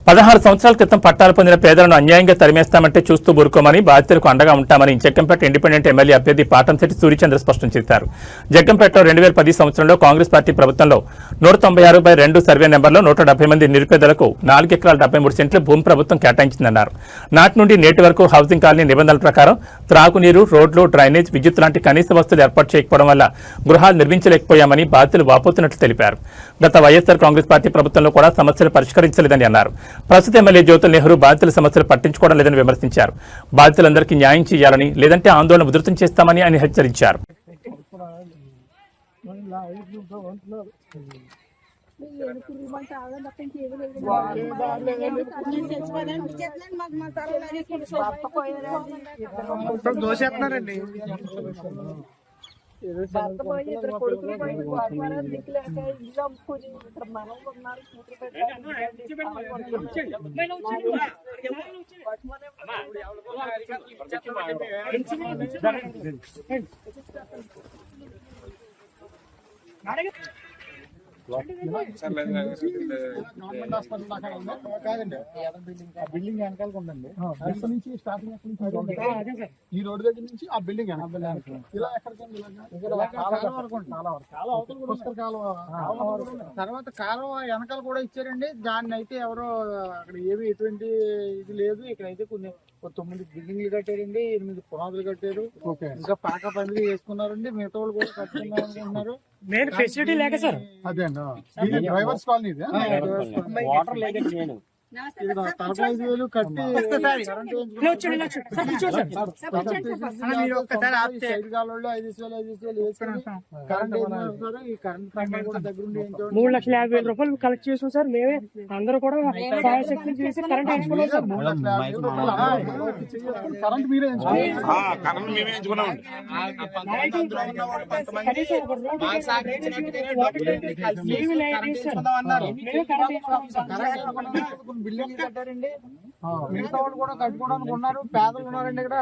16 సంవత్సరాల క్రితం పట్టాలు పొందిన పేదలను అన్యాయంగా తరిమేస్తామంటే చూస్తూ ఊరుకోమని బాధితులకు అండగా ఉంటామని జగ్గంపేట ఇండిపెండెంట్ ఎమ్మెల్యే అభ్యర్థి పాటంశెట్టి సూర్యచంద్ర స్పష్టం చేశారు. జగ్గంపేటలో 2010 సంవత్సరంలో కాంగ్రెస్ పార్టీ ప్రభుత్వంలో 196/2 సర్వే నెంబర్లో 170 మంది నిరుపేదలకు 4 ఎకరాల 73 సెంట్లు భూమి ప్రభుత్వం కేటాయించిందన్నారు. నాటి నుండి నేటి వరకు హౌసింగ్ కాలనీ నిబంధనల ప్రకారం త్రాగునీరు, రోడ్లు, డ్రైనేజ్, విద్యుత్ లాంటి కనీస వసతులు ఏర్పాటు చేయకపోవడం వల్ల గృహాలు నిర్మించలేకపోయామని బాధితులు వాపోతున్నట్లు తెలిపారు. గత వైఎస్ఆర్ కాంగ్రెస్ పార్టీ ప్రభుత్వంలో కూడా సమస్యలు పరిష్కరించలేదని అన్నారు. ప్రస్తుత ఎమ్మెల్యే జ్యోతుల్ నెహ్రూ బాధితుల సమస్యలు పట్టించుకోవడం లేదని విమర్శించారు. బాధితులందరికీ న్యాయం చేయాలని, లేదంటే ఆందోళన ఉధృతం చేస్తామని ఆయన హెచ్చరించారు. భర్త పోయి ఇద్దరు కొడుకులు పోయి వాతావరణం దిక్కులేక ఇల్లు అమ్ముకుని ఇక్కడ మనలు ఉన్నారు. గవర్నమెంట్ హాస్పిటల్ కాదండి, బిల్డింగ్ వెనకాల ఉందండి. నుంచి స్టార్టింగ్ ఈ రోడ్డు దగ్గర నుంచి ఆ బిల్డింగ్ ఇలా ఎక్కడికి తర్వాత కాలువ వెనకాల కూడా ఇచ్చారండి. దాన్ని అయితే ఎవరో అక్కడ ఏమి ఎటువంటి ఇది లేదు. ఇక్కడైతే కొన్ని 9 బిల్డింగ్లు కట్టారండి, 8 పునాదులు కట్టారు, ఇంకా పాక పందిరి వేసుకున్నారండి. మిగతా వాళ్ళు కూడా కట్టుకున్నారు అనుకుంటున్నారు. మెయిన్ ఫెసిలిటీ లేక సార్ అదే అండి, డ్రైవర్స్ కాలనీ వాటర్ లేదండి. నేను 45,000 కట్టి $3,50,000 కలెక్ట్ చేసాం సార్. మేమే అందరూ కూడా సహాయశక్తులు చేసి కరెంట్ వేసుకున్నాం సార్. కరెంట్ మీరే బిల్డింగ్ కట్టారండి. మిగతా వాళ్ళు కూడా కట్టుకోవడానికి ఉన్నారు. పేదలు ఉన్నారండి ఇక్కడ.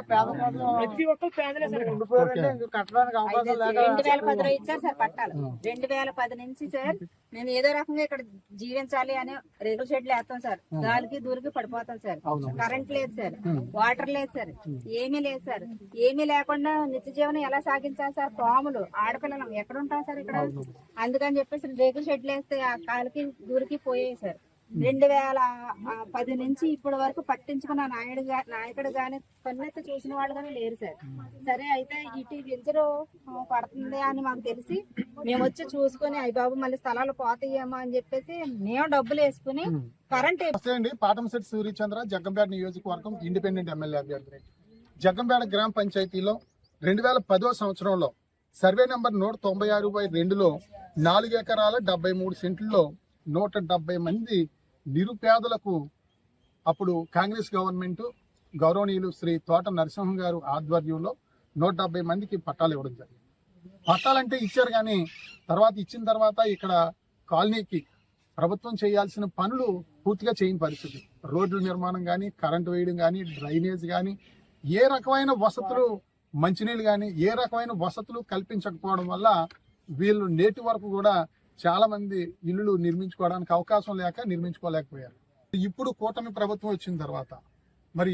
ప్రతి ఒక్కరు పేదలే సార్. ఉండిపోయారండి, కట్టడానికి అవకాశం లేక 2010 ఇచ్చారు సార్ పట్టాలు. 2010 నుంచి సార్ మేము ఏదో రకంగా ఇక్కడ జీవించాలి అని రేకుల షెడ్లు వేస్తాం సార్. గాలికి దూరికి పడిపోతాం సార్. కరెంట్ లేదు సార్, వాటర్ లేదు సార్, ఏమీ లేదు సార్. ఏమీ లేకుండా నిత్య జీవనం ఎలా సాగించాలి సార్? పాములు, ఆడపిల్లలు ఎక్కడ ఉంటాం సార్ ఇక్కడ? అందుకని చెప్పేసి రేకుల షెడ్లు వేస్తే ఆ కాలికి దూరికి పోయాయి సార్. 2010 నుంచి ఇప్పటి వరకు పట్టించుకున్న నాయకుడు గాని కన్నెత్తి చూసిన వాళ్ళు కానీ లేరు సార్. సరే అయితే ఇటు వెంచరు పడుతుంది అని మాకు తెలిసి మేము వచ్చి చూసుకుని అయ్యి బాబు మళ్ళీ స్థలాలు పోతాయేమో అని చెప్పేసి మేము డబ్బులు వేసుకుని కరెంట్ అండి. పాటంశెట్టి సూర్యచంద్ర, జగ్గంపేట నియోజకవర్గం ఇండిపెండెంట్ ఎమ్మెల్యే అభ్యర్థి. జగ్గంపేట గ్రామ పంచాయతీలో 2010 సంవత్సరంలో సర్వే నెంబర్ 196/2లో 4 ఎకరాల 73 సెంట్లలో 170 మంది నిరుపేదలకు అప్పుడు కాంగ్రెస్ గవర్నమెంట్ గౌరవనీయులు శ్రీ తోట నరసింహం గారు ఆధ్వర్యంలో 170 మందికి పట్టాలు ఇవ్వడం జరిగింది. పట్టాలంటే ఇచ్చారు, కానీ ఇచ్చిన తర్వాత ఇక్కడ కాలనీకి ప్రభుత్వం చేయాల్సిన పనులు పూర్తిగా చేయని పరిస్థితి. రోడ్ల నిర్మాణం కానీ, కరెంటు వేయడం కానీ, డ్రైనేజ్ కానీ, ఏ రకమైన వసతులు, మంచినీళ్ళు కానీ ఏ రకమైన వసతులు కల్పించకపోవడం వల్ల వీళ్ళు నేటి వరకు కూడా చాలా మంది ఇల్లులు నిర్మించుకోవడానికి అవకాశం లేక నిర్మించుకోలేకపోయారు. ఇప్పుడు కూటమి ప్రభుత్వం వచ్చిన తర్వాత మరి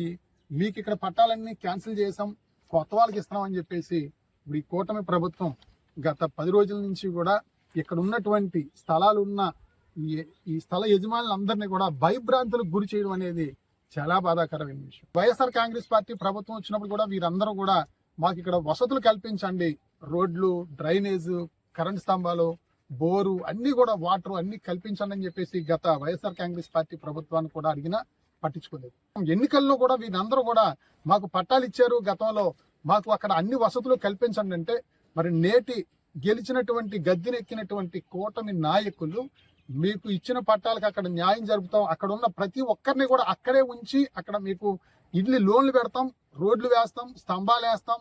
మీకు ఇక్కడ పట్టాలన్నీ క్యాన్సిల్ చేసాం, కొత్త వాళ్ళకి ఇస్తున్నామని చెప్పేసి ఇప్పుడు ఈ కూటమి ప్రభుత్వం గత 10 రోజుల నుంచి కూడా ఇక్కడ ఉన్నటువంటి స్థలాలు ఉన్న ఈ స్థల యజమానులందరినీ కూడా భయభ్రాంతులకు గురి చేయడం అనేది చాలా బాధాకరమైన విషయం. వైఎస్ఆర్ కాంగ్రెస్ పార్టీ ప్రభుత్వం వచ్చినప్పుడు కూడా వీరందరూ కూడా మాకు ఇక్కడ వసతులు కల్పించండి, రోడ్లు, డ్రైనేజ్, కరెంట్ స్తంభాలు, బోరు అన్ని కూడా వాటర్ అన్ని కల్పించండి అని చెప్పేసి గత వైఎస్ఆర్ కాంగ్రెస్ పార్టీ ప్రభుత్వాన్ని కూడా అడిగినా పట్టించుకోలేదు. ఎన్నికల్లో కూడా వీరందరూ కూడా మాకు పట్టాలు ఇచ్చారు, గతంలో మాకు అక్కడ అన్ని వసతులు కల్పించండి అంటే మరి నేటి గెలిచినటువంటి గద్దెనెక్కినటువంటి కూటమి నాయకులు మీకు ఇచ్చిన పట్టాలకు అక్కడ న్యాయం జరుపుతాం, అక్కడ ఉన్న ప్రతి ఒక్కరిని కూడా అక్కడే ఉంచి అక్కడ మీకు ఇల్లు లోన్లు పెడతాం, రోడ్లు వేస్తాం, స్తంభాలు వేస్తాం,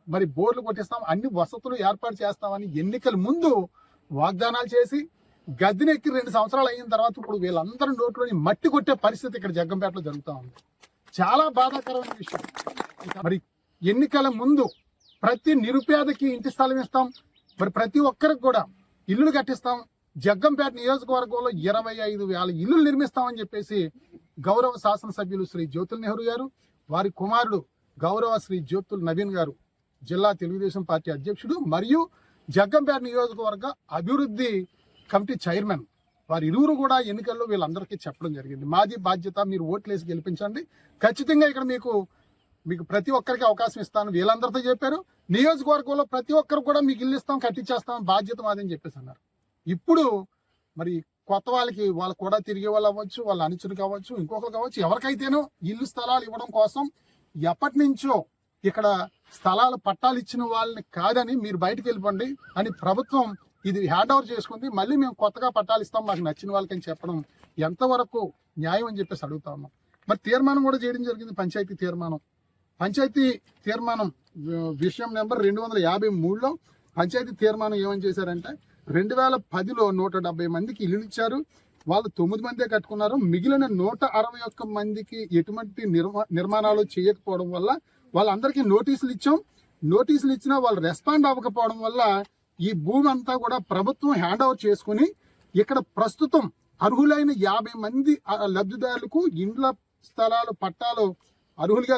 మరి బోర్లు కొట్టిస్తాం, అన్ని వసతులు ఏర్పాటు చేస్తామని ఎన్నికల ముందు వాగ్దానాలు చేసి గద్దెనెక్కి 2 సంవత్సరాలు అయిన తర్వాత ఇప్పుడు వీళ్ళందరూ నోట్లోని మట్టి కొట్టే పరిస్థితి ఇక్కడ జగ్గంపేటలో జరుగుతూ ఉంది. చాలా బాధాకరమైన విషయం. మరి ఎన్నికల ముందు ప్రతి నిరుపేదకి ఇంటి స్థలం ఇస్తాం, మరి ప్రతి ఒక్కరికి కూడా ఇల్లులు కట్టిస్తాం, జగ్గంపేట నియోజకవర్గంలో 25,000 ఇల్లులు నిర్మిస్తామని చెప్పేసి గౌరవ శాసనసభ్యులు శ్రీ జ్యోతుల్ నెహ్రూ గారు, వారి కుమారుడు గౌరవ శ్రీ జ్యోతుల్ నవీన్ గారు, జిల్లా తెలుగుదేశం పార్టీ అధ్యక్షుడు మరియు జగ్గంపేట నియోజకవర్గ అభివృద్ధి కమిటీ చైర్మన్, వారి ఇరువురు కూడా ఎన్నికల్లో వీళ్ళందరికీ చెప్పడం జరిగింది. మాది బాధ్యత, మీరు ఓట్లేసి గెలిపించండి, ఖచ్చితంగా ఇక్కడ మీకు ప్రతి ఒక్కరికి అవకాశం ఇస్తాను వీళ్ళందరితో చెప్పారు. నియోజకవర్గంలో ప్రతి ఒక్కరు కూడా మీకు ఇల్లు ఇస్తాం, కట్టించేస్తాం, బాధ్యత మాదని చెప్పేసి అన్నారు. ఇప్పుడు మరి కొత్త వాళ్ళకు కూడా తిరిగే వాళ్ళు అవ్వచ్చు, వాళ్ళ అనుచరులు కావచ్చు, ఇంకొకరు కావచ్చు, ఎవరికైతేనో ఇల్లు స్థలాలు ఇవ్వడం కోసం ఎప్పటి నుంచో ఇక్కడ స్థలాలు పట్టాలు ఇచ్చిన వాళ్ళని కాదని మీరు బయటకు వెళ్ళిపోండి అని ప్రభుత్వం ఇది హ్యాండ్ ఓవర్ చేసుకుంది. మళ్ళీ మేము కొత్తగా పట్టాలు ఇస్తాం మాకు నచ్చిన వాళ్ళకని చెప్పడం ఎంతవరకు న్యాయం అని చెప్పేసి అడుగుతా ఉన్నాం. మరి తీర్మానం కూడా చేయడం జరిగింది. పంచాయతీ తీర్మానం విషయం నెంబర్ 253లో పంచాయతీ తీర్మానం ఏమని చేశారంటే 2010లో 170 మందికి ఇల్లు ఇచ్చారు. వాళ్ళు 9 మందే కట్టుకున్నారు. మిగిలిన 161 మందికి ఎటువంటి నిర్మాణాలు చేయకపోవడం వల్ల వాళ్ళందరికీ నోటీసులు ఇచ్చాం. నోటీసులు ఇచ్చినా వాళ్ళు రెస్పాండ్ అవ్వకపోవడం వల్ల ఈ భూమి అంతా కూడా ప్రభుత్వం హ్యాండ్ ఓవర్ చేసుకుని ఇక్కడ ప్రస్తుతం అర్హులైన 50 మంది లబ్ధిదారులకు ఇండ్ల స్థలాలు పట్టాలు అర్హులుగా